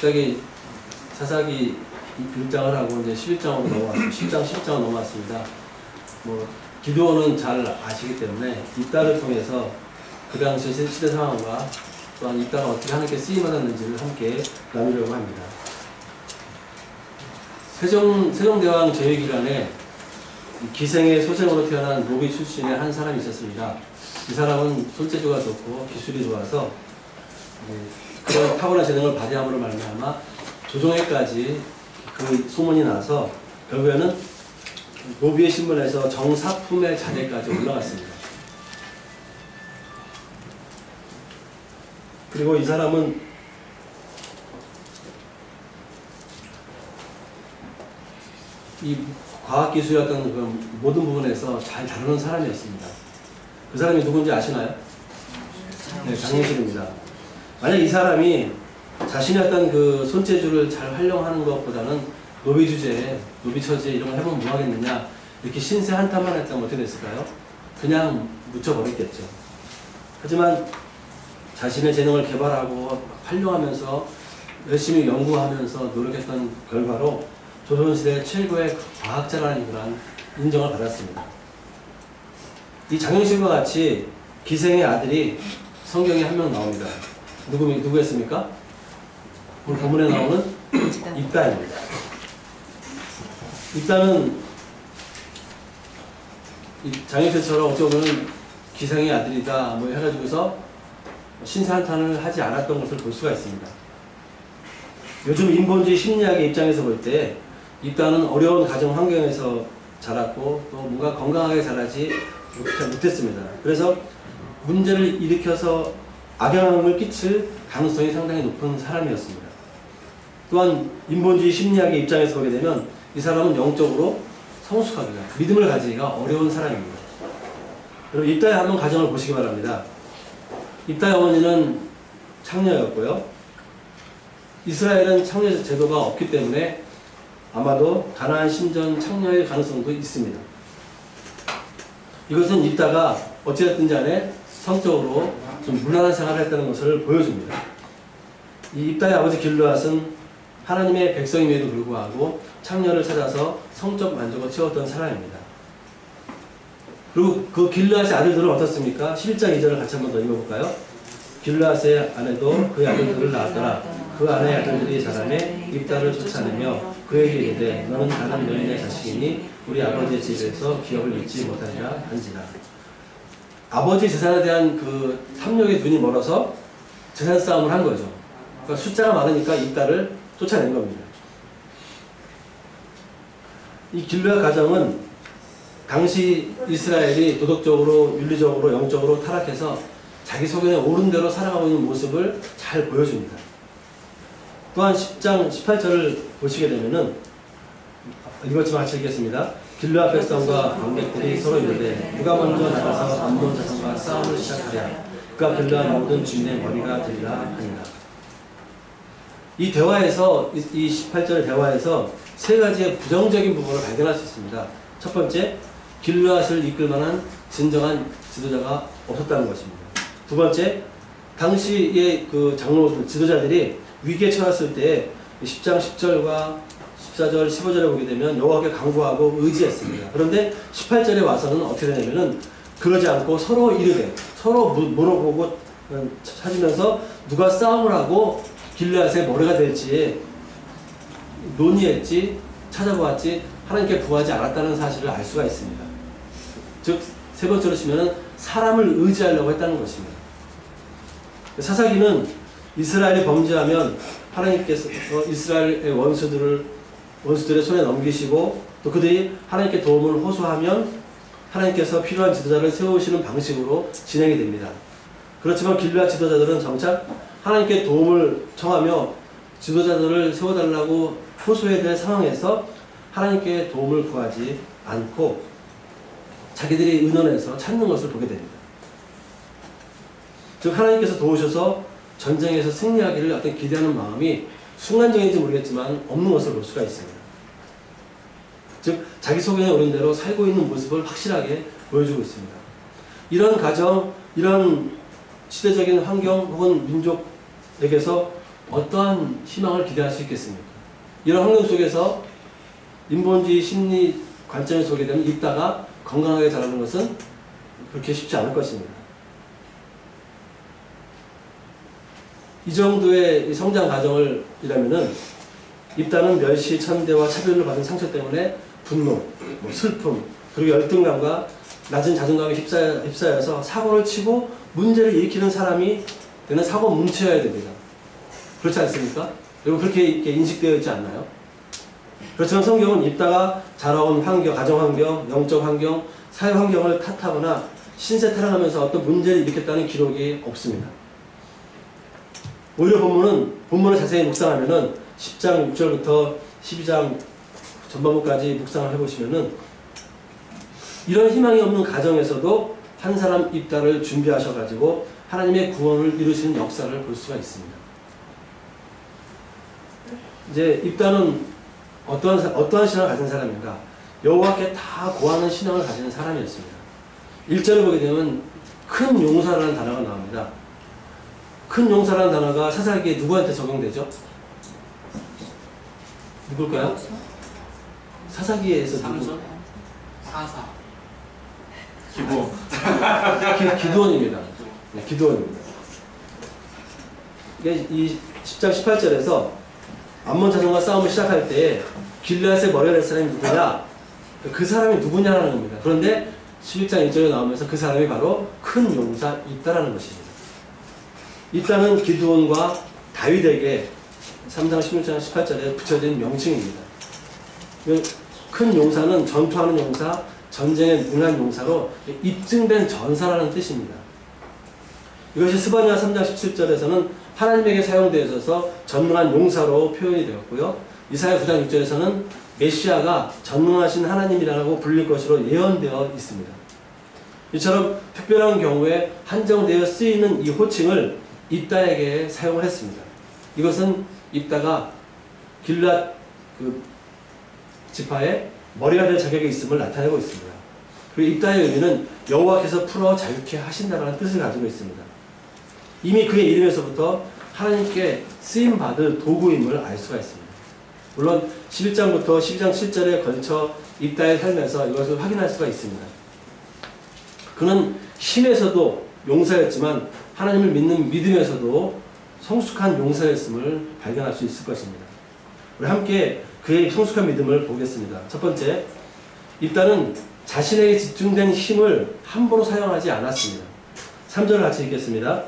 갑자기 사사기 1장을 하고 이제 11장으로 넘어왔습니다. 10장, 11장으로 넘어왔습니다. 뭐 기드온은 잘 아시기 때문에 입다를 통해서 그 당시 시대 상황과 또한 입다가 어떻게 하나님께 쓰임받았는지를 함께 나누려고 합니다. 세종대왕 제위기간에 기생의 소생으로 태어난 노비 출신의 한 사람이 있었습니다. 이 사람은 손재주가 좋고 기술이 좋아서 그런 탁월한 재능을 발휘함으로 말미암아 조정회까지 그 소문이 나서 결국에는 노비의 신분에서 정사품의 자리까지 올라갔습니다. 그리고 이 사람은 이 과학기술이었던 그 모든 부분에서 잘 다루는 사람이었습니다. 그 사람이 누군지 아시나요? 네, 장영실입니다. 만약 이 사람이 자신이 어떤 그 손재주를 잘 활용하는 것보다는 노비 주제에, 노비 처지에 이런 걸 해보면 뭐하겠느냐, 이렇게 신세 한탄만 했다면 어떻게 됐을까요? 그냥 묻혀버렸겠죠. 하지만 자신의 재능을 개발하고 활용하면서 열심히 연구하면서 노력했던 결과로 조선시대 최고의 과학자라는 그런 인정을 받았습니다. 이 장영실과 같이 기생의 아들이 성경에 한 명 나옵니다. 누구였습니까? 오늘 본문에 나오는 입다입니다. 입다는 장영실처럼 어찌 보면 기생의 아들이다 뭐 해가지고서 신사한탄을 하지 않았던 것을 볼 수가 있습니다. 요즘 인본주의 심리학의 입장에서 볼 때 입다는 어려운 가정 환경에서 자랐고 또 뭔가 건강하게 자라지 못했습니다. 그래서 문제를 일으켜서 악영향을 끼칠 가능성이 상당히 높은 사람이었습니다. 또한 인본주의 심리학의 입장에서 보게 되면 이 사람은 영적으로 성숙하기가, 믿음을 가지기가 어려운 사람입니다. 여러분 입다의 한번 가정을 보시기 바랍니다. 입다의 어머니는 창녀였고요. 이스라엘은 창녀 제도가 없기 때문에 아마도 가나안 신전 창녀의 가능성도 있습니다. 이것은 입다가 어찌됐든지 간에 성적으로 좀 무난한 생활을 했다는 것을 보여줍니다. 이 입다의 아버지 길르앗은 하나님의 백성임에도 불구하고 창녀를 찾아서 성적 만족을 채웠던 사람입니다. 그리고 그 길르앗의 아들들은 어떻습니까? 11장 2절을 같이 한번 더 읽어볼까요? 길르앗의 아내도 그의 아들들을 낳았더라. 그 아내의 아들들이 자라매 입다를 쫓아내며 그에게 이르되 너는 다른 여인의 자식이니 우리 아버지의 집에서 기업을 잃지 못하리라 한지라. 아버지 재산에 대한 그 탐욕의 눈이 멀어서 재산 싸움을 한 거죠. 그러니까 숫자가 많으니까 입다를 쫓아낸 겁니다. 이 길르앗 가정은 당시 이스라엘이 도덕적으로, 윤리적으로, 영적으로 타락해서 자기 소견에 옳은 대로 살아가고 있는 모습을 잘 보여줍니다. 또한 10장 18절을 보시게 되면은 읽었지만 같이 읽겠습니다. 길르앗 백성과 관객들이 서로 이르되 누가 먼저 나가서 암몬 자손과 싸움을 시작하랴. 그가 길르앗 모든 주민의 머리가 되리라 하니라. 이 대화에서, 이 18절의 대화에서 세 가지의 부정적인 부분을 발견할 수 있습니다. 첫 번째, 길르앗을 이끌 만한 진정한 지도자가 없었다는 것입니다. 두 번째, 당시의 그 장로들, 지도자들이 위기에 처했을 때 10장 10절과 14절, 15절에 보게 되면 여호와께 간구하고 의지했습니다. 그런데 18절에 와서는 어떻게 되냐면은 그러지 않고 서로 이르되, 서로 물어보고 찾으면서 누가 싸움을 하고 길르앗의 머리가 될지 논의했지, 찾아보았지 하나님께 구하지 않았다는 사실을 알 수가 있습니다. 즉, 세 번째로 치면은 사람을 의지하려고 했다는 것입니다. 사사기는 이스라엘이 범죄하면 하나님께서 이스라엘의 원수들의 손에 넘기시고 또 그들이 하나님께 도움을 호소하면 하나님께서 필요한 지도자를 세우시는 방식으로 진행이 됩니다. 그렇지만 길르앗 지도자들은 정작 하나님께 도움을 청하며 지도자들을 세워달라고 호소해야 될 상황에서 하나님께 도움을 구하지 않고 자기들이 의논해서 찾는 것을 보게 됩니다. 즉 하나님께서 도우셔서 전쟁에서 승리하기를 어떤 기대하는 마음이 순간적인지 모르겠지만 없는 것을 볼 수가 있습니다. 즉 자기 소견에 오른 대로 살고 있는 모습을 확실하게 보여주고 있습니다. 이런 가정, 이런 시대적인 환경 혹은 민족에게서 어떠한 희망을 기대할 수 있겠습니까? 이런 환경 속에서 인본주의 심리 관점에 서게 되면 입다가 건강하게 자라는 것은 그렇게 쉽지 않을 것입니다. 이 정도의 성장 과정이라면은 입다는 멸시, 천대와 차별을 받은 상처 때문에 분노, 슬픔, 그리고 열등감과 낮은 자존감에 휩싸여서 사고를 치고 문제를 일으키는 사람이 되는 사고 뭉쳐야 됩니다. 그렇지 않습니까? 여러분 그렇게 인식되어 있지 않나요? 그렇지만 성경은 입다가 자라온 환경, 가정 환경, 영적 환경, 사회 환경을 탓하거나 신세 타령하면서 어떤 문제를 일으켰다는 기록이 없습니다. 오히려 본문을 자세히 묵상하면은 10장 6절부터 12장 전반부까지 묵상을 해보시면은 이런 희망이 없는 가정에서도 한 사람 입다를 준비하셔가지고 하나님의 구원을 이루시는 역사를 볼 수가 있습니다. 이제 입다는 어떠한 신앙을 가진 사람인가? 여호와께 다 고하는 신앙을 가지는 사람이었습니다. 1절을 보게 되면 큰 용사라는 단어가 나옵니다. 큰 용사라는 단어가 사사기에 누구한테 적용되죠? 누굴까요? 사사기에서 누구? 사사. 기드온입니다. 네, 기드온입니다. 이 10장 18절에서 암몬 자손과 싸움을 시작할 때 길르앗의 머리가 될 사람이 누구냐? 그 사람이 누구냐라는 겁니다. 그런데 11장 1절에 나오면서 그 사람이 바로 큰 용사 입다라는 것입니다. 입다는 기드온과 다윗에게 3장 16장 18절에 붙여진 명칭입니다. 큰 용사는 전투하는 용사, 전쟁에 능한 용사로 입증된 전사라는 뜻입니다. 이것이 스바냐 3장 17절에서는 하나님에게 사용되어서 전능한 용사로 표현이 되었고요. 이사야 9장 6절에서는 메시아가 전능하신 하나님이라고 불릴 것으로 예언되어 있습니다. 이처럼 특별한 경우에 한정되어 쓰이는 이 호칭을 입다에게 사용을 했습니다. 이것은 입다가 길앗 지파의 머리가 될 자격이 있음을 나타내고 있습니다. 그리고 입다의 의미는 여호와께서 풀어 자유케 하신다라는 뜻을 가지고 있습니다. 이미 그의 이름에서부터 하나님께 쓰임받을 도구임을 알 수가 있습니다. 물론 11장부터 12장 7절에 걸쳐 입다의 삶에서 이것을 확인할 수가 있습니다. 그는 힘에서도 용사였지만 하나님을 믿는 믿음에서도 성숙한 용사였음을 발견할 수 있을 것입니다. 우리 함께 그의 성숙한 믿음을 보겠습니다. 첫 번째, 입다는 자신에게 집중된 힘을 함부로 사용하지 않았습니다. 3절을 같이 읽겠습니다.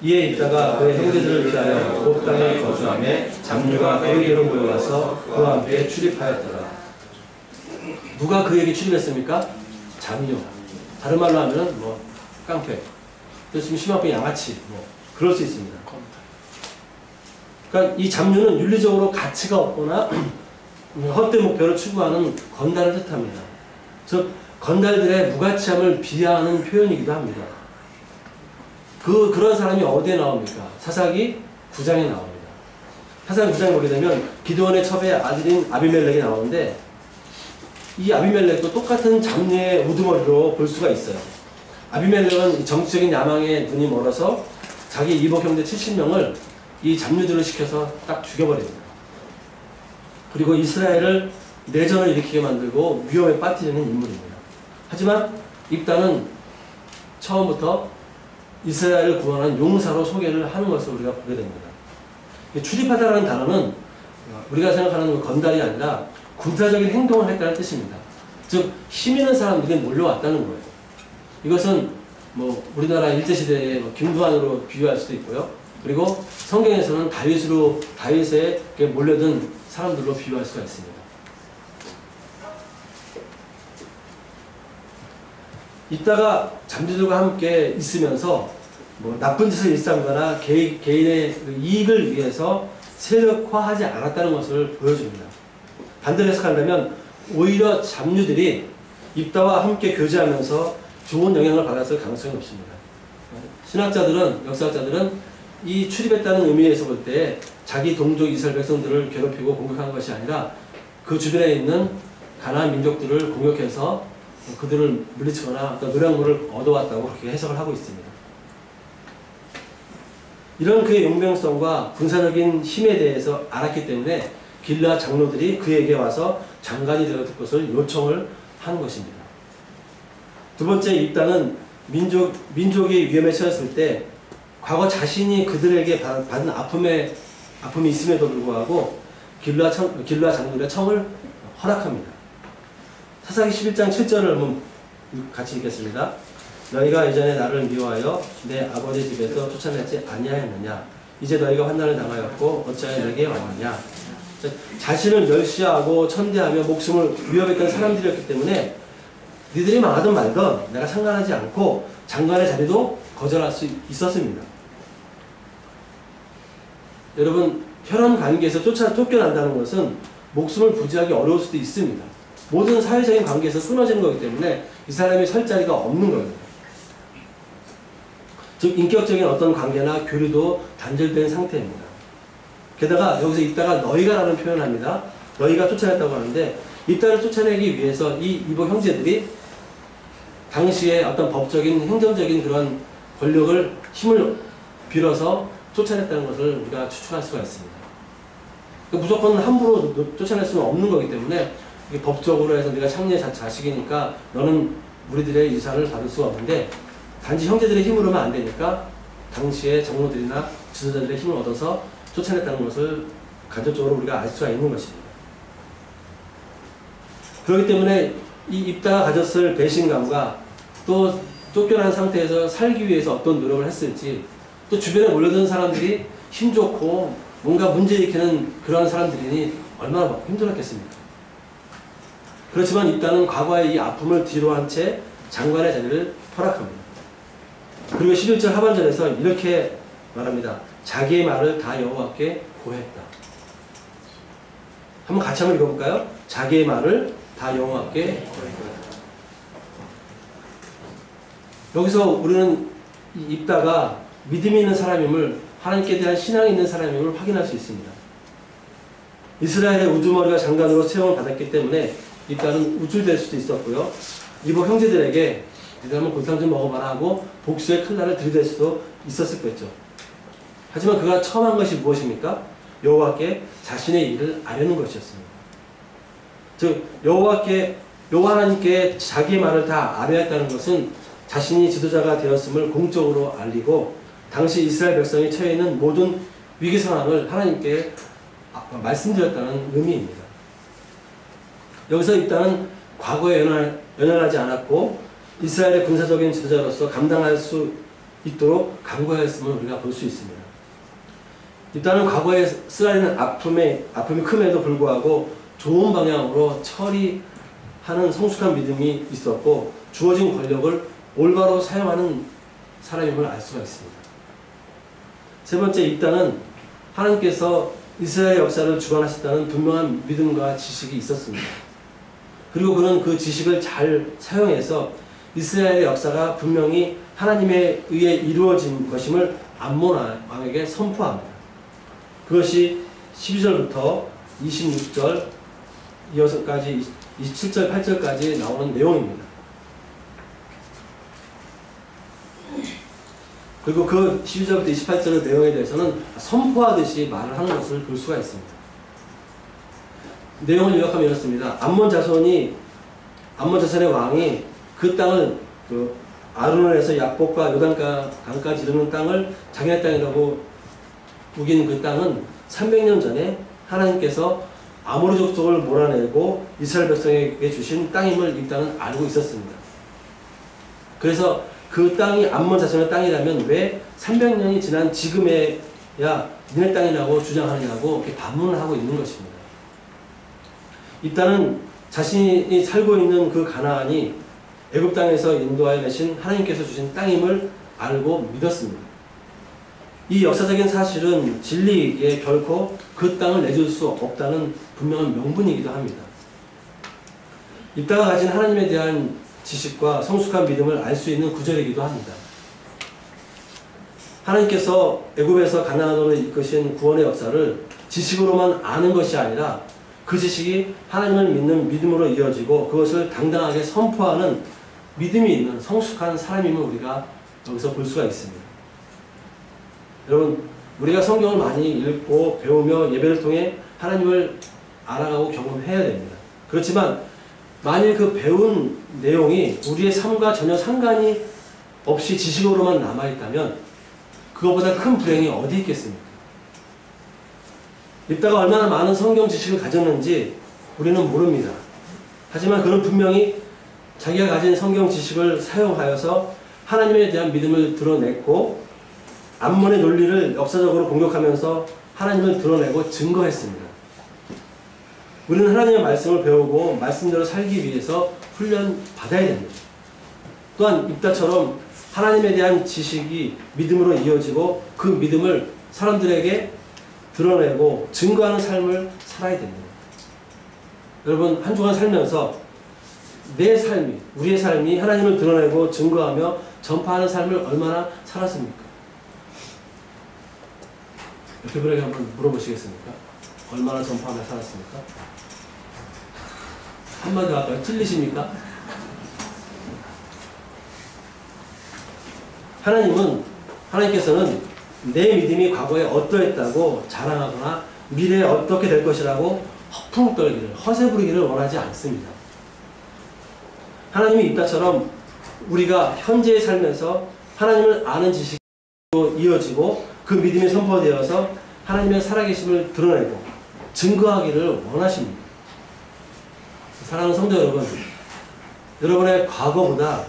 이에 입다가 그의 형제들을 위하여 곧 땅에 거주하며 잡류가 그에게로 모여와서 그와 함께 출입하였더라. 누가 그에게 출입했습니까? 잡류. 다른 말로 하면 깡패. 좀 심하게 양아치. 그럴 수 있습니다. 그러니까 이 잡류는 윤리적으로 가치가 없거나 헛된 목표를 추구하는 건달을 뜻합니다. 즉 건달들의 무가치함을 비하하는 표현이기도 합니다. 그런 사람이 어디에 나옵니까? 사사기 9장에 나옵니다. 사사기 9장에 보게 되면 기드온의 첩의 아들인 아비멜렉이 나오는데 이 아비멜렉도 똑같은 잡류의 우두머리로 볼 수가 있어요. 아비멜렉은 정치적인 야망에 눈이 멀어서 자기 이복 형제 70명을 이 잡류들을 시켜서 딱 죽여버립니다. 그리고 이스라엘을 내전을 일으키게 만들고 위험에 빠뜨리는 인물입니다. 하지만 입다는 처음부터 이스라엘을 구원한 용사로 소개를 하는 것을 우리가 보게 됩니다. 출입하다라는 단어는 우리가 생각하는 건달이 아니라 군사적인 행동을 했다는 뜻입니다. 즉 힘 있는 사람들이 몰려왔다는 거예요. 이것은 우리나라 일제시대의 김두한으로 비유할 수도 있고요. 그리고 성경에서는 다윗에 몰려든 사람들로 비유할 수가 있습니다. 이따가 잠재들과 함께 있으면서 나쁜 짓을 일삼거나 개인의 이익을 위해서 세력화하지 않았다는 것을 보여줍니다. 반대로 해석한다면 오히려 잡류들이 입다와 함께 교제하면서 좋은 영향을 받았을 가능성이 높습니다. 신학자들은, 역사학자들은 이 출입했다는 의미에서 볼 때 자기 동족 이스라엘 백성들을 괴롭히고 공격한 것이 아니라 그 주변에 있는 가나안 민족들을 공격해서 그들을 물리치거나 어떤 노량물을 얻어왔다고 그렇게 해석을 하고 있습니다. 이런 그의 용맹성과 군사적인 힘에 대해서 알았기 때문에 길르앗 장로들이 그에게 와서 장관이 되어 줄 것을 요청을 한 것입니다. 두 번째, 입다는 민족이 위험에 처했을 때 과거 자신이 그들에게 받은 아픔이 있음에도 불구하고 길르앗 장로들의 청을 허락합니다. 사사기 11장 7절을 한번 같이 읽겠습니다. 너희가 이전에 나를 미워하여 내 아버지 집에서 쫓아내지 아니하였느냐? 이제 너희가 환난을 당하였고 어찌하여 내게 왔느냐? 자신을 멸시하고 천대하며 목숨을 위협했던 사람들이었기 때문에 니들이 망하든 말든 내가 상관하지 않고 장관의 자리도 거절할 수 있었습니다. 여러분, 혈연 관계에서 쫓겨난다는 것은 목숨을 부지하기 어려울 수도 있습니다. 모든 사회적인 관계에서 끊어지는 거기 때문에 이 사람이 설 자리가 없는 거예요. 즉 인격적인 어떤 관계나 교류도 단절된 상태입니다. 게다가 여기서 입다가 너희가라는 표현을 합니다. 너희가 쫓아냈다고 하는데 입다를 쫓아내기 위해서 이 이복 형제들이 당시에 어떤 법적인 행정적인 그런 권력을 힘을 빌어서 쫓아냈다는 것을 우리가 추측할 수가 있습니다. 무조건 함부로 쫓아낼 수는 없는 거기 때문에 법적으로 해서 네가 창녀의 자식이니까 너는 우리들의 유산을 받을 수가 없는데 단지 형제들의 힘으로만 안 되니까 당시의 장로들이나 지도자들의 힘을 얻어서 쫓아냈다는 것을 간접적으로 우리가 알 수가 있는 것입니다. 그렇기 때문에 이 입다가 가졌을 배신감과 또 쫓겨난 상태에서 살기 위해서 어떤 노력을 했을지 또 주변에 몰려드는 사람들이 힘 좋고 뭔가 문제 일으키는 그런 사람들이니 얼마나 힘들었겠습니까? 그렇지만 입다는 과거의 이 아픔을 뒤로한 채 장관의 자리를 허락합니다. 그리고 11절 하반절에서 이렇게 말합니다. 자기의 말을 다 여호와께 고했다. 한번 같이 한번 읽어볼까요? 자기의 말을 다 여호와께 고했다. 여기서 우리는 입다가 믿음이 있는 사람임을, 하나님께 대한 신앙이 있는 사람임을 확인할 수 있습니다. 이스라엘의 우두머리가 장관으로 세움을 받았기 때문에 입다는 우쭐될 수도 있었고요. 이복 형제들에게 니들 한번 골탕 좀 먹어봐라 하고 복수의 칼날을 들이댈 수도 있었겠죠. 하지만 그가 처음 한 것이 무엇입니까? 여호와께 자신의 일을 아뢰는 것이었습니다. 즉 여호와 하나님께 자기의 말을 다 아뢰었다는 것은 자신이 지도자가 되었음을 공적으로 알리고 당시 이스라엘 백성이 처해 있는 모든 위기 상황을 하나님께 말씀드렸다는 의미입니다. 여기서 일단은 과거에 연연하지 않았고 이스라엘의 군사적인 지도자로서 감당할 수 있도록 강구하였음을 우리가 볼 수 있습니다. 일단은 과거에 쓰라리는 아픔이 큼에도 불구하고 좋은 방향으로 처리하는 성숙한 믿음이 있었고 주어진 권력을 올바로 사용하는 사람임을 알 수가 있습니다. 세 번째, 입다는 하나님께서 이스라엘 역사를 주관하셨다는 분명한 믿음과 지식이 있었습니다. 그리고 그는 그 지식을 잘 사용해서 이스라엘의 역사가 분명히 하나님에 의해 이루어진 것임을 암몬 왕에게 선포합니다. 그것이 12절부터 26절 이어서까지 27절, 8절까지 나오는 내용입니다. 그리고 그 12절부터 28절의 내용에 대해서는 선포하듯이 말을 하는 것을 볼 수가 있습니다. 내용을 요약하면 이렇습니다. 암몬 자손의 왕이 그 땅을 아르논에서 야복과 요단강까지 이르는 땅을 자기네 땅이라고 우긴 그 땅은 300년 전에 하나님께서 아모리 족속을 몰아내고 이스라엘 백성에게 주신 땅임을 이 땅은 알고 있었습니다. 그래서 그 땅이 암몬 자손의 땅이라면 왜 300년이 지난 지금에야 니네 땅이라고 주장하느냐고 이렇게 반문을 하고 있는 것입니다. 이 땅은 자신이 살고 있는 그 가나안이 애굽 땅에서 인도하여 내신 하나님께서 주신 땅임을 알고 믿었습니다. 이 역사적인 사실은 진리에 결코 그 땅을 내줄 수 없다는 분명한 명분이기도 합니다. 이 땅가 가진 하나님에 대한 지식과 성숙한 믿음을 알 수 있는 구절이기도 합니다. 하나님께서 애굽에서 가나안으로 이끄신 구원의 역사를 지식으로만 아는 것이 아니라 그 지식이 하나님을 믿는 믿음으로 이어지고 그것을 당당하게 선포하는 믿음이 있는 성숙한 사람임을 우리가 여기서 볼 수가 있습니다. 여러분, 우리가 성경을 많이 읽고 배우며 예배를 통해 하나님을 알아가고 경험해야 됩니다. 그렇지만 만일 그 배운 내용이 우리의 삶과 전혀 상관이 없이 지식으로만 남아있다면 그것보다 큰 불행이 어디 있겠습니까? 이따가 얼마나 많은 성경 지식을 가졌는지 우리는 모릅니다. 하지만 그는 분명히 자기가 가진 성경 지식을 사용하여서 하나님에 대한 믿음을 드러냈고 암몬의 논리를 역사적으로 공격하면서 하나님을 드러내고 증거했습니다. 우리는 하나님의 말씀을 배우고 말씀대로 살기 위해서 훈련 받아야 됩니다. 또한 입다처럼 하나님에 대한 지식이 믿음으로 이어지고 그 믿음을 사람들에게 드러내고 증거하는 삶을 살아야 됩니다. 여러분, 한 주간 살면서 내 삶이, 우리의 삶이 하나님을 드러내고 증거하며 전파하는 삶을 얼마나 살았습니까? 옆에 분에게 한번 물어보시겠습니까? 얼마나 전파하며 살았습니까? 한마디 할까요? 찔리십니까? 하나님께서는 내 믿음이 과거에 어떠했다고 자랑하거나 미래에 어떻게 될 것이라고 허풍 떨기를, 허세 부리기를 원하지 않습니다. 하나님이 입다처럼 우리가 현재의 삶에서 하나님을 아는 지식으로 이어지고 그 믿음이 선포되어서 하나님의 살아계심을 드러내고 증거하기를 원하십니다. 사랑하는 성도 여러분, 여러분의 과거보다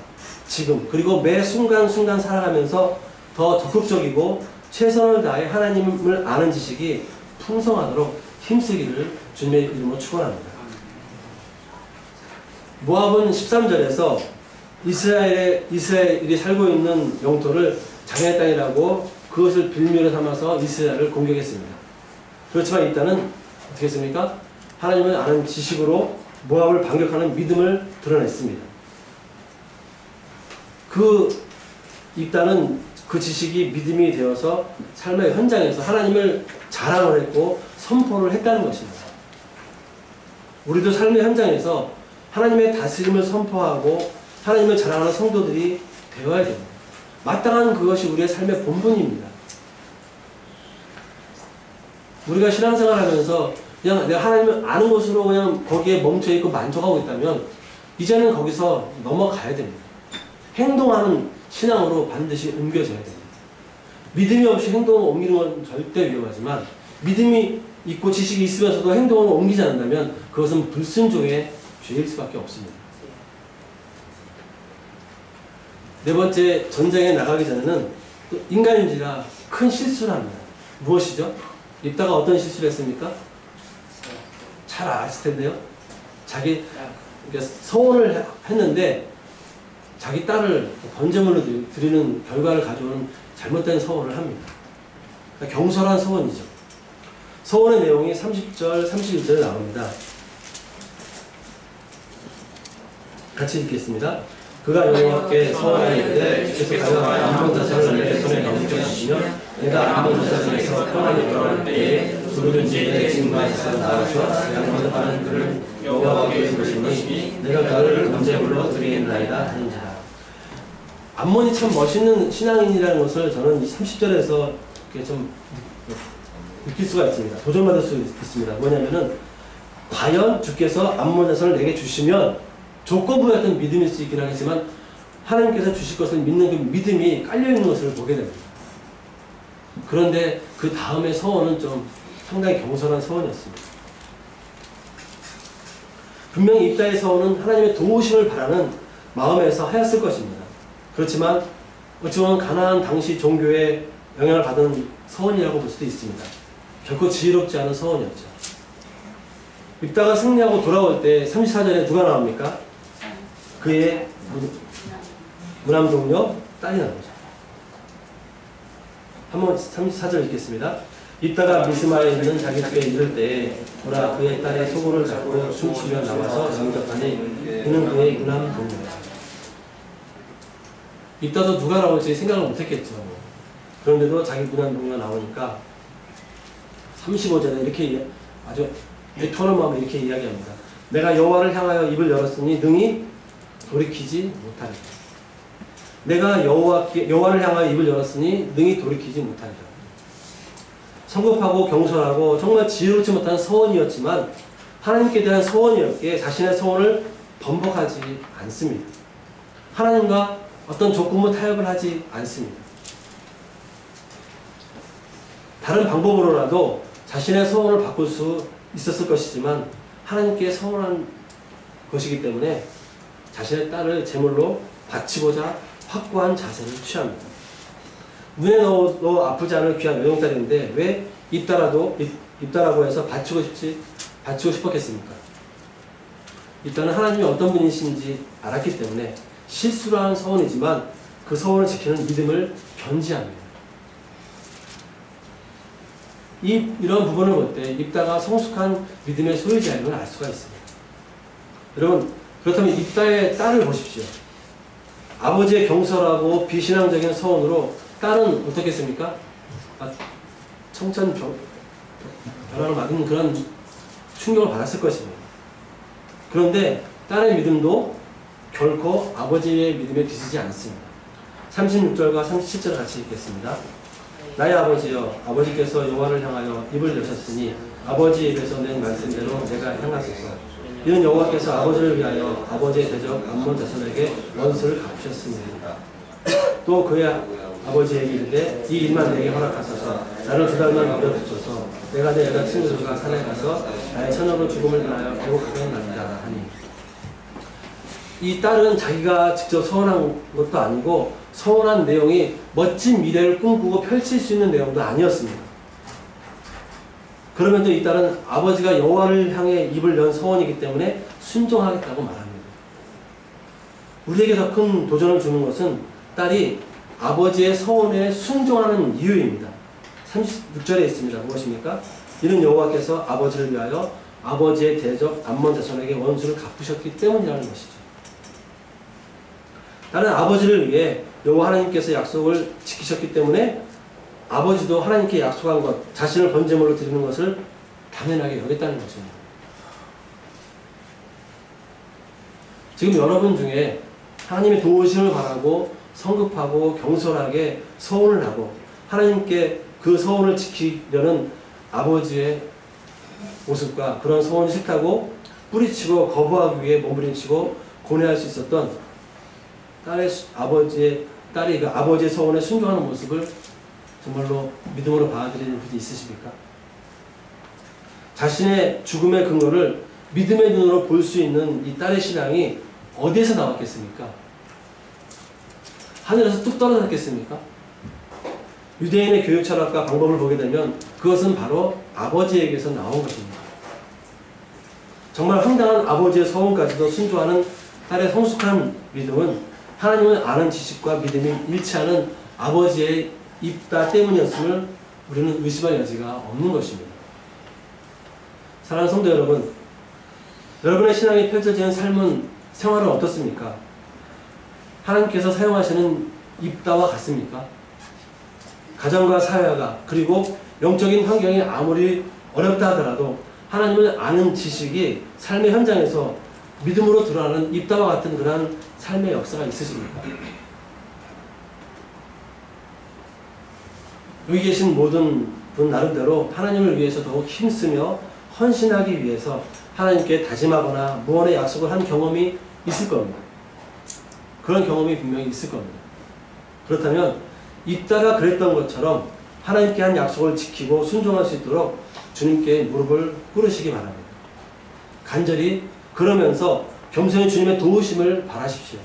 지금 그리고 매 순간순간 살아가면서 더 적극적이고 최선을 다해 하나님을 아는 지식이 풍성하도록 힘쓰기를 주님의 이름으로 축원합니다. 모압은 13절에서 이스라엘이 살고 있는 영토를 장의 땅이라고 그것을 빌미로 삼아서 이스라엘을 공격했습니다. 그렇지만 일단은 어떻게 했습니까? 하나님을 아는 지식으로 모압을 반격하는 믿음을 드러냈습니다. 일단은 그 지식이 믿음이 되어서 삶의 현장에서 하나님을 자랑을 했고 선포를 했다는 것입니다. 우리도 삶의 현장에서 하나님의 다스림을 선포하고 하나님을 자랑하는 성도들이 되어야 됩니다. 마땅한 그것이 우리의 삶의 본분입니다. 우리가 신앙생활하면서 그냥 내가 하나님을 아는 것으로 그냥 거기에 멈춰있고 만족하고 있다면 이제는 거기서 넘어가야 됩니다. 행동하는 신앙으로 반드시 옮겨져야 됩니다. 믿음이 없이 행동을 옮기는 건 절대 위험하지만 믿음이 있고 지식이 있으면서도 행동을 옮기지 않는다면 그것은 불순종의 죄일 수밖에 없습니다. 네 번째, 전쟁에 나가기 전에는 인간인지라 큰 실수를 합니다. 무엇이죠? 입다가 어떤 실수를 했습니까? 잘 아실 텐데요. 서원을 했는데 자기 딸을 번제물로 드리는 결과를 가져오는 잘못된 서원을 합니다. 그러니까 경솔한 서원이죠. 서원의 내용이 30절, 31절에 나옵니다. 같이 읽겠습니다. 그가 여호와께 서원하였되 주께서 가여 암몬 자손을 내 손에 넘겨주시면 내가 암몬 자손에서 평안히 돌아올 때에 누구든지 내 증거에서 나와서 양모하는 그를 여호와께 부르시니 내가 그를 번제물로 드리겠나이다 하는지라. 암몬이 참 멋있는 신앙인이라는 것을 저는 30절에서 좀 느낄 수가 있습니다. 도전받을 수 있습니다. 뭐냐면은 과연 주께서 암몬 자손을 내게 주시면 조건부였던 믿음일 수 있긴 하겠지만 하나님께서 주실 것을 믿는 그 믿음이 깔려있는 것을 보게 됩니다. 그런데 그 다음에 서원은 좀 상당히 경솔한 서원이었습니다. 분명히 입다의 서원은 하나님의 도우심을 바라는 마음에서 하였을 것입니다. 그렇지만 어찌 보면 가나안 당시 종교에 영향을 받은 서원이라고 볼 수도 있습니다. 결코 지혜롭지 않은 서원이었죠. 입다가 승리하고 돌아올 때 34절에 누가 나옵니까? 그의 무남 동료 딸이 나오죠. 한번 34절 읽겠습니다. 입다가 미스마에 있는 자기 집에 이를 때에 보라 그의 딸의 소고를 잡고 춤추며 나와서 영접하니 그는 그의 무남 동료다. 입다도 누가 나올지 생각을 못했겠죠. 그런데도 자기 무남 동료가 나오니까 35절에 이렇게 아주 애통하는 마음에 이렇게 이야기합니다. 내가 여호와를 향하여 입을 열었으니 능히 돌이키지 못하리라. 내가 여호와를 향하여 입을 열었으니 능히 돌이키지 못하리라. 성급하고 경솔하고 정말 지혜롭지 못한 서원이었지만 하나님께 대한 서원이었기에 자신의 서원을 번복하지 않습니다. 하나님과 어떤 조건부 타협을 하지 않습니다. 다른 방법으로라도 자신의 서원을 바꿀 수 있었을 것이지만 하나님께 서원한 것이기 때문에 자신의 딸을 제물로 바치고자 확고한 자세를 취합니다. 문에 넣어 아프지 않을 귀한 외동딸인데 왜 입다라고 해서 바치고 싶었겠습니까? 일단은 하나님이 어떤 분이신지 알았기 때문에 실수를 한 서원이지만 그 서원을 지키는 믿음을 견지합니다. 이런 부분을 볼 때 입다가 성숙한 믿음의 소유자인 걸 알 수가 있습니다. 여러분, 그렇다면 입다의 딸을 보십시오. 아버지의 경솔하고 비신앙적인 서원으로 딸은 어떻겠습니까? 청천벽력을 맞은 그런 충격을 받았을 것입니다. 그런데 딸의 믿음도 결코 아버지의 믿음에 뒤지지 않습니다. 36절과 37절 같이 읽겠습니다. 나의 아버지여, 아버지께서 여호와를 향하여 입을 여셨으니 아버지의 입에서 낸 말씀대로 내가 행하소서. 이는 여호와께서 아버지를 위하여 아버지의 대적 암몬 자손에게 원수를 갚으셨습니다. 또 그의 아버지에게 이르되 이 일만 내게 허락하소서. 나를 2달만 남겨두소서. 내가 내 여자친구들과 산에 가서 나의 처녀로 죽음을 인하여 회복하겠나이다 하니. 이 딸은 자기가 직접 서원한 것도 아니고 서원한 내용이 멋진 미래를 꿈꾸고 펼칠 수 있는 내용도 아니었습니다. 그러면서 이 딸은 아버지가 여호와를 향해 입을 연 서원이기 때문에 순종하겠다고 말합니다. 우리에게 더 큰 도전을 주는 것은 딸이 아버지의 서원에 순종하는 이유입니다. 36절에 있습니다. 무엇입니까? 이는 여호와께서 아버지를 위하여 아버지의 대적 암몬 자손에게 원수를 갚으셨기 때문이라는 것이죠. 딸은 아버지를 위해 여호와 하나님께서 약속을 지키셨기 때문에 아버지도 하나님께 약속한 것, 자신을 번제물로 드리는 것을 당연하게 여겼다는 것입니다. 지금 여러분 중에 하나님의 도우심을 바라고 성급하고 경솔하게 서원을 하고 하나님께 그 서원을 지키려는 아버지의 모습과 그런 서원이 싫다고 뿌리치고 거부하기 위해 몸부림치고 고뇌할 수 있었던 딸이 그 아버지의 서원에 순종하는 모습을 정말로 믿음으로 받아들이는 분이 있으십니까? 자신의 죽음의 근거를 믿음의 눈으로 볼 수 있는 이 딸의 신앙이 어디에서 나왔겠습니까? 하늘에서 뚝 떨어졌겠습니까? 유대인의 교육 철학과 방법을 보게 되면 그것은 바로 아버지에게서 나온 것입니다. 정말 황당한 아버지의 서원까지도 순종하는 딸의 성숙한 믿음은 하나님을 아는 지식과 믿음이 일치하는 아버지의 입다 때문이었음을 우리는 의심할 여지가 없는 것입니다. 사랑하는 성도 여러분, 여러분의 신앙이 펼쳐지는 생활은 어떻습니까? 하나님께서 사용하시는 입다와 같습니까? 가정과 사회가 그리고 영적인 환경이 아무리 어렵다 하더라도 하나님을 아는 지식이 삶의 현장에서 믿음으로 드러나는 입다와 같은 그러한 삶의 역사가 있으십니까? 여기 계신 모든 분 나름대로 하나님을 위해서 더욱 힘쓰며 헌신하기 위해서 하나님께 다짐하거나 무언의 약속을 한 경험이 있을 겁니다. 그런 경험이 분명히 있을 겁니다. 그렇다면 입다가 그랬던 것처럼 하나님께 한 약속을 지키고 순종할 수 있도록 주님께 무릎을 꿇으시기 바랍니다. 간절히 그러면서 겸손히 주님의 도우심을 바라십시오.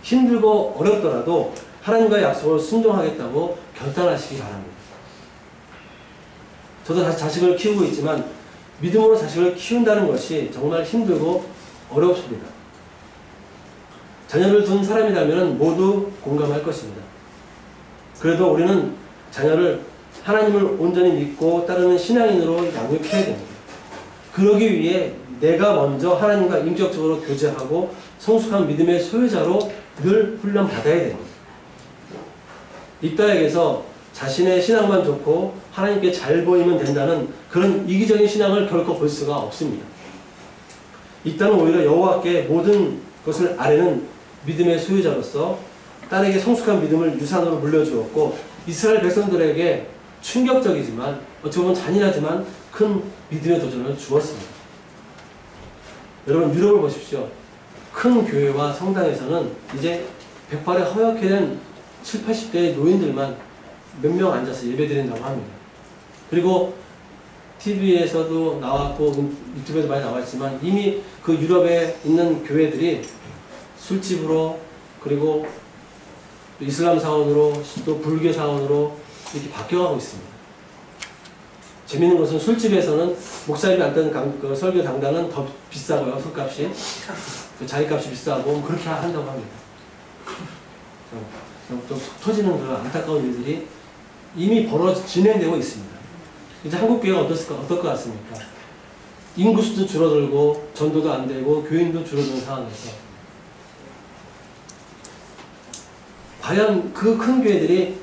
힘들고 어렵더라도 하나님과의 약속을 순종하겠다고 결단하시기 바랍니다. 저도 자식을 키우고 있지만 믿음으로 자식을 키운다는 것이 정말 힘들고 어렵습니다. 자녀를 둔 사람이라면 모두 공감할 것입니다. 그래도 우리는 자녀를 하나님을 온전히 믿고 따르는 신앙인으로 양육해야 됩니다. 그러기 위해 내가 먼저 하나님과 인격적으로 교제하고 성숙한 믿음의 소유자로 늘 훈련받아야 됩니다. 입다에게서 자신의 신앙만 좋고 하나님께 잘 보이면 된다는 그런 이기적인 신앙을 결코 볼 수가 없습니다. 입다는 오히려 여호와께 모든 것을 아뢰는 믿음의 소유자로서 딸에게 성숙한 믿음을 유산으로 물려주었고 이스라엘 백성들에게 충격적이지만 어찌 보면 잔인하지만 큰 믿음의 도전을 주었습니다. 여러분 유럽을 보십시오. 큰 교회와 성당에서는 이제 백발에 허옇게 된 7, 80대의 노인들만 몇 명 앉아서 예배드린다고 합니다. 그리고 TV에서도 나왔고 유튜브에도 많이 나왔지만 이미 그 유럽에 있는 교회들이 술집으로 그리고 이슬람 사원으로 또 불교 사원으로 이렇게 바뀌어가고 있습니다. 재밌는 것은 술집에서는 목사님이 앉던 그 설교 당당은 더 비싸고요. 술값이 자리값이 비싸고 그렇게 한다고 합니다. 또 터지는 그런 안타까운 일들이 이미 진행되고 있습니다. 이제 한국 교회가 어떨 것 같습니까? 인구수도 줄어들고 전도도 안 되고 교인도 줄어드는 상황에서 과연 그 큰 교회들이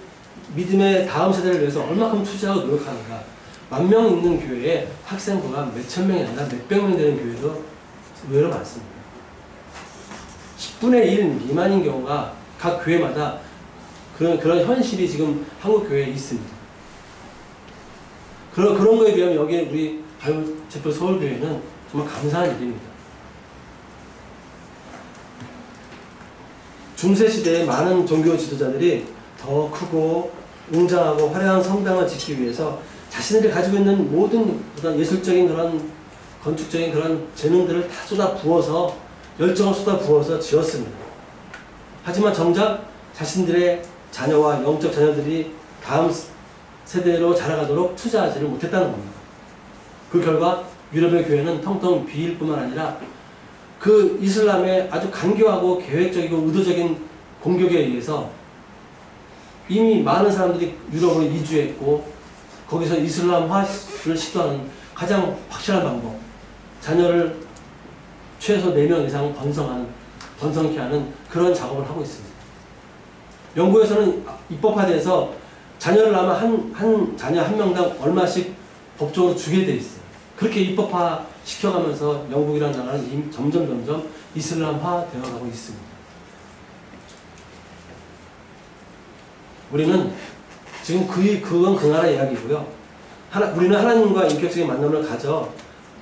믿음의 다음 세대를 위해서 얼마큼 투자하고 노력하는가? 10,000명 있는 교회에 학생부가 몇천 명이 아니라 몇백 명 되는 교회도 의외로 많습니다. 10분의 1 미만인 경우가 각 교회마다 그런 현실이 지금 한국 교회에 있습니다. 그런 거에 비하면 여기 우리 제표 서울교회는 정말 감사한 일입니다. 중세시대에 많은 종교 지도자들이 더 크고 웅장하고 화려한 성당을 짓기 위해서 자신들이 가지고 있는 모든 그런 예술적인 그런 건축적인 그런 재능들을 다 쏟아부어서 열정을 쏟아부어서 지었습니다. 하지만 정작 자신들의 자녀와 영적 자녀들이 다음 세대로 자라가도록 투자하지를 못했다는 겁니다. 그 결과 유럽의 교회는 텅텅 비일 뿐만 아니라 그 이슬람의 아주 간교하고 계획적이고 의도적인 공격에 의해서 이미 많은 사람들이 유럽으로 이주했고 거기서 이슬람화를 시도하는 가장 확실한 방법, 자녀를 최소 4명 이상 번성케 하는 그런 작업을 하고 있습니다. 영국에서는 입법화돼서 자녀를 낳으면 한 자녀 한 명당 얼마씩 법적으로 주게 돼 있어요. 그렇게 입법화 시켜가면서 영국이라는 나라는 점점 이슬람화 되어가고 있습니다. 우리는 지금 그건 그 나라 이야기고요. 우리는 하나님과 인격적인 만남을 가져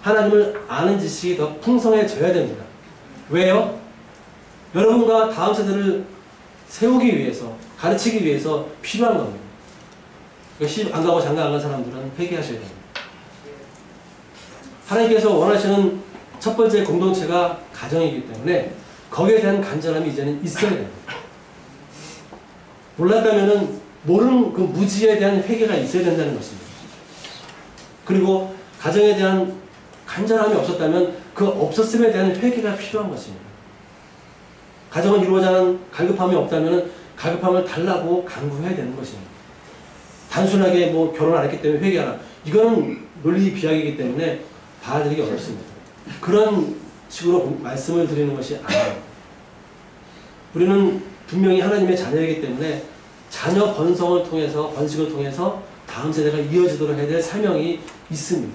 하나님을 아는 지식이 더 풍성해져야 됩니다. 왜요? 여러분과 다음 세대를 세우기 위해서, 가르치기 위해서 필요한 겁니다. 시집 안 가고 장가 안 간 사람들은 회개하셔야 됩니다. 하나님께서 원하시는 첫 번째 공동체가 가정이기 때문에 거기에 대한 간절함이 이제는 있어야 됩니다. 몰랐다면은 모르는 그 무지에 대한 회개가 있어야 된다는 것입니다. 그리고 가정에 대한 간절함이 없었다면 그 없었음에 대한 회개가 필요한 것입니다. 가정을 이루고자 하는 갈급함이 없다면 갈급함을 달라고 강구해야 되는 것입니다. 단순하게 뭐 결혼 안 했기 때문에 회개하라. 이거는 논리 비약이기 때문에 받아들이기 어렵습니다. 그런 식으로 말씀을 드리는 것이 아니에요. 우리는 분명히 하나님의 자녀이기 때문에 자녀 번식을 통해서 다음 세대가 이어지도록 해야 될 사명이 있습니다.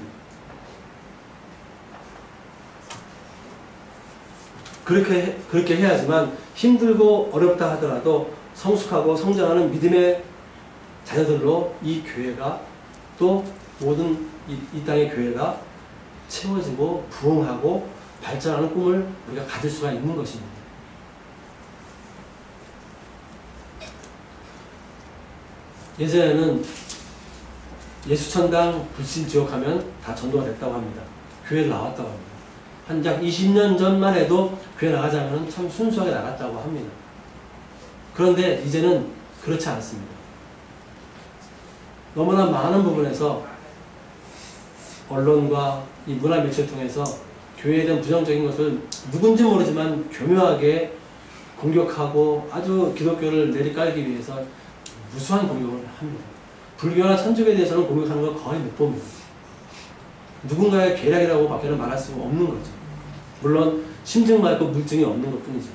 그렇게 해야지만 힘들고 어렵다 하더라도 성숙하고 성장하는 믿음의 자녀들로 이 교회가 또 모든 이 땅의 교회가 채워지고 부흥하고 발전하는 꿈을 우리가 가질 수가 있는 것입니다. 예전에는 예수천당 불신지옥 하면 다 전도가 됐다고 합니다. 교회를 나왔다고 합니다. 한 약 20년 전만 해도 교회 나가자면 참 순수하게 나갔다고 합니다. 그런데 이제는 그렇지 않습니다. 너무나 많은 부분에서 언론과 이 문화 매체를 통해서 교회에 대한 부정적인 것을 누군지 모르지만 교묘하게 공격하고 아주 기독교를 내리깔기 위해서 무수한 공격을 합니다. 불교나 천주교에 대해서는 공격하는 걸 거의 못 봅니다. 누군가의 계략이라고 밖에는 말할 수가 없는 거죠. 물론 심증 말고 물증이 없는 것 뿐이죠.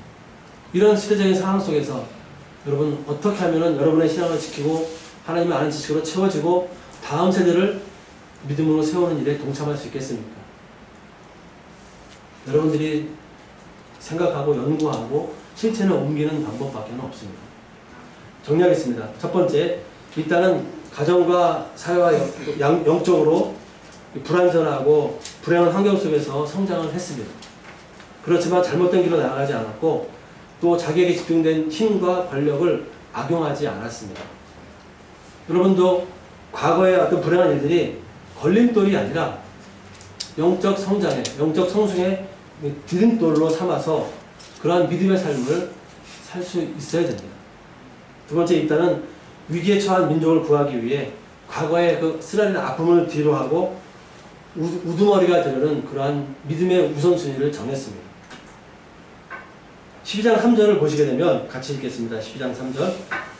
이런 시대적인 상황 속에서 여러분 어떻게 하면 여러분의 신앙을 지키고 하나님을 아는 지식으로 채워지고 다음 세대를 믿음으로 세우는 일에 동참할 수 있겠습니까? 여러분들이 생각하고 연구하고 실천에 옮기는 방법밖에 없습니다. 정리하겠습니다. 첫 번째, 일단은 가정과 사회와 영적으로 불안전하고 불행한 환경 속에서 성장을 했습니다. 그렇지만 잘못된 길로 나아가지 않았고 또 자기에게 집중된 힘과 권력을 악용하지 않았습니다. 여러분도 과거의 어떤 불행한 일들이 걸림돌이 아니라 영적 성장에, 영적 성숙의 디딤돌로 삼아서 그러한 믿음의 삶을 살 수 있어야 됩니다. 두 번째 입단은 위기에 처한 민족을 구하기 위해 과거의 그 쓰라린 아픔을 뒤로하고 우두머리가 되려는 그러한 믿음의 우선순위를 정했습니다. 12장 3절을 보시게 되면 같이 읽겠습니다. 12장 3절.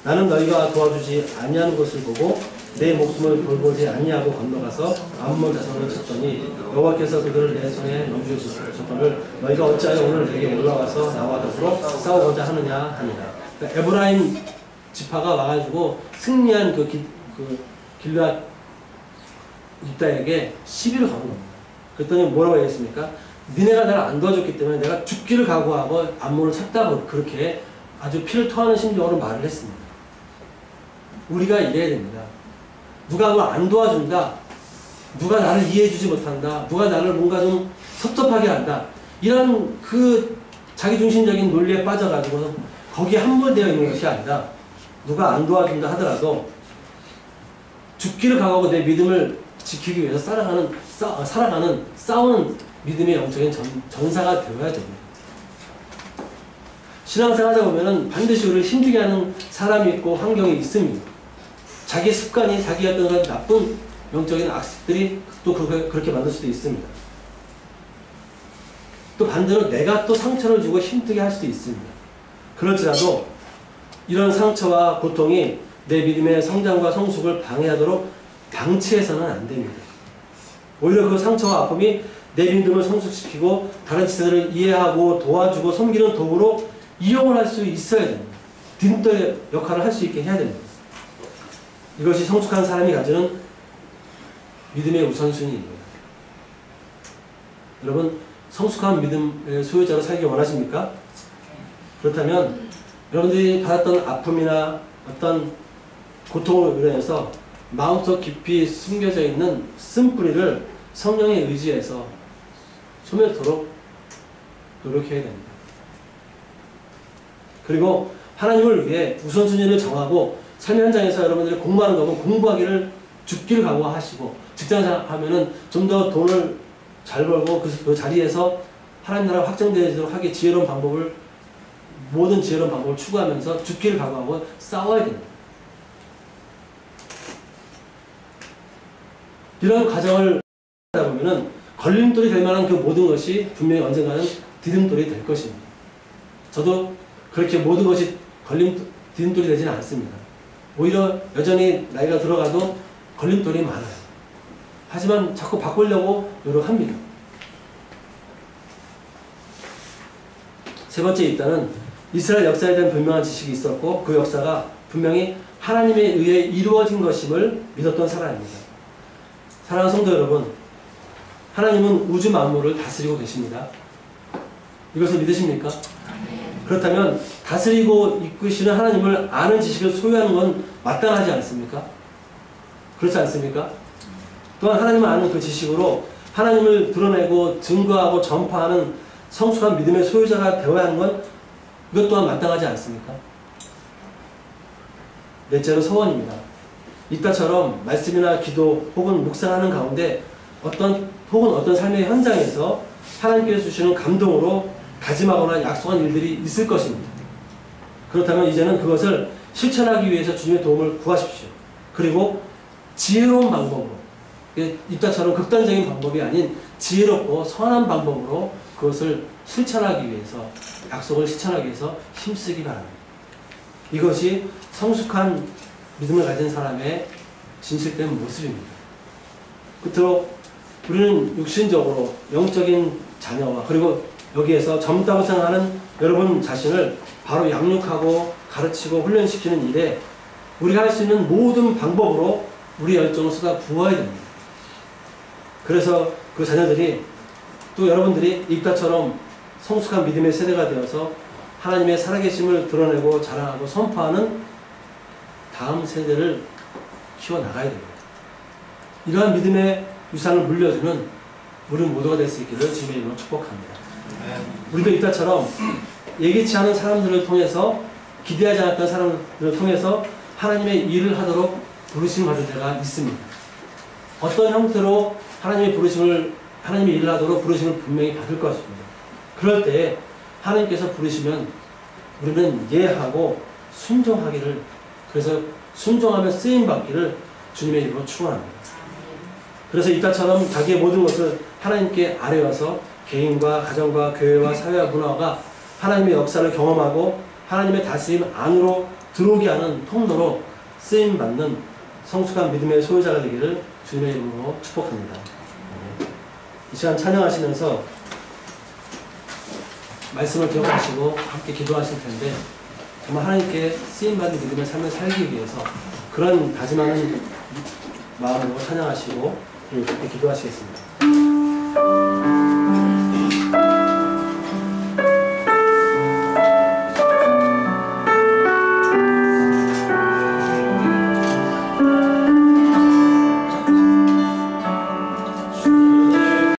나는 너희가 도와주지 아니하는 것을 보고 내 목숨을 돌보지 아니하고 건너가서 암몬 자손을 쳤더니 여호와께서 그들을 내 손에 넘겨주셨거늘 너희가 어찌하여 오늘 내게 올라와서 나와 더불어 싸우고자 하느냐 하니라. 그러니까 에브라임 지파가 와가지고 승리한 그 길앗 입다에게 시비를 거는 겁니다. 그랬더니 뭐라고 얘기했습니까? 니네가 나를 안 도와줬기 때문에 내가 죽기를 각오하고 암몬을 쳤다고 그렇게 아주 피를 토하는 심정으로 말을 했습니다. 우리가 이래야 됩니다. 누가 뭐 안 도와준다, 누가 나를 이해해주지 못한다, 누가 나를 뭔가 좀 섭섭하게 한다, 이런 그 자기중심적인 논리에 빠져가지고는 거기에 함몰되어 있는 것이 아니라 누가 안 도와준다 하더라도 죽기를 각오하고 내 믿음을 지키기 위해서 살아가는 싸우는 믿음의 영적인 전사가 되어야 됩니다. 신앙생활 하다 보면은 반드시 우리를 힘들게 하는 사람이 있고 환경이 있습니다. 자기 습관이 자기 어떤 그런 나쁜 영적인 악습들이 또 그렇게 만들 수도 있습니다. 또 반대로 내가 또 상처를 주고 힘들게 할 수도 있습니다. 그럴지라도 이런 상처와 고통이 내 믿음의 성장과 성숙을 방해하도록 방치해서는 안 됩니다. 오히려 그 상처와 아픔이 내 믿음을 성숙시키고 다른 지체들을 이해하고 도와주고 섬기는 도구로 이용을 할 수 있어야 됩니다. 디딤돌의 역할을 할 수 있게 해야 됩니다. 이것이 성숙한 사람이 가지는 믿음의 우선순위입니다. 여러분, 성숙한 믿음의 소유자로 살기 원하십니까? 그렇다면 여러분들이 받았던 아픔이나 어떤 고통으로 인해서 마음속 깊이 숨겨져 있는 쓴뿌리를 성령의 의지에서 소멸토록 노력해야 됩니다. 그리고 하나님을 위해 우선순위를 정하고 삶의 현장에서 여러분들이 공부하는 거면 공부하기를 죽기를 각오하시고 직장에서 하면은 좀 더 돈을 잘 벌고 그 자리에서 하나님 나라가 확장되도록 하기 모든 지혜로운 방법을 추구하면서 죽기를 각오하고 싸워야 됩니다. 이런 과정을 하다 보면은 걸림돌이 될 만한 그 모든 것이 분명히 언젠가는 디딤돌이 될 것입니다. 저도 그렇게 모든 것이 디딤돌이 되지는 않습니다. 오히려 여전히 나이가 들어가도 걸림돌이 많아요. 하지만 자꾸 바꾸려고 노력합니다. 세 번째 입단은 이스라엘 역사에 대한 분명한 지식이 있었고 그 역사가 분명히 하나님에 의해 이루어진 것임을 믿었던 사람입니다. 사랑하는 성도 여러분, 하나님은 우주 만물을 다스리고 계십니다. 이것을 믿으십니까? 그렇다면 다스리고 이끄시는 하나님을 아는 지식을 소유하는 건 마땅하지 않습니까? 그렇지 않습니까? 또한 하나님을 아는 그 지식으로 하나님을 드러내고 증거하고 전파하는 성숙한 믿음의 소유자가 되어야 하는 건 이것 또한 마땅하지 않습니까? 넷째로 서원입니다. 이따처럼 말씀이나 기도 혹은 묵상하는 가운데 어떤 삶의 현장에서 하나님께서 주시는 감동으로 다짐하거나 약속한 일들이 있을 것입니다. 그렇다면 이제는 그것을 실천하기 위해서 주님의 도움을 구하십시오. 그리고 지혜로운 방법으로, 이따처럼 극단적인 방법이 아닌 지혜롭고 선한 방법으로 그것을 실천하기 위해서, 약속을 실천하기 위해서 힘쓰기 바랍니다. 이것이 성숙한 믿음을 가진 사람의 진실된 모습입니다. 끝으로 우리는 육신적으로 영적인 자녀와 그리고 여기에서 젊다고 생각하는 여러분 자신을 바로 양육하고 가르치고 훈련시키는 일에 우리가 할 수 있는 모든 방법으로 우리 열정을 쏟아 부어야 됩니다. 그래서 그 자녀들이 또 여러분들이 입다처럼 성숙한 믿음의 세대가 되어서 하나님의 살아계심을 드러내고 자랑하고 선포하는 다음 세대를 키워나가야 됩니다. 이러한 믿음의 유산을 물려주는 우리 모두가 될 수 있기를 주님의 이름으로 축복합니다. 우리도 이따처럼 예기치 않은 사람들을 통해서, 기대하지 않았던 사람들을 통해서 하나님의 일을 하도록 부르심을 받을 때가 있습니다. 어떤 형태로 하나님의 일을 하도록 부르심을 분명히 받을 것입니다. 그럴 때 하나님께서 부르시면 우리는 예하고 순종하기를, 그래서 순종하며 쓰임받기를 주님의 이름으로 축원합니다. 그래서 이따처럼 자기의 모든 것을 하나님께 아뢰어서 개인과 가정과 교회와 사회와 문화가 하나님의 역사를 경험하고 하나님의 다스림 안으로 들어오게 하는 통로로 쓰임받는 성숙한 믿음의 소유자가 되기를 주님의 이름으로 축복합니다. 이 시간 찬양하시면서 말씀을 기억하시고 함께 기도하실 텐데, 정말 하나님께 쓰임받는 믿음의 삶을 살기 위해서 그런 다짐하는 마음으로 찬양하시고 함께 기도하시겠습니다.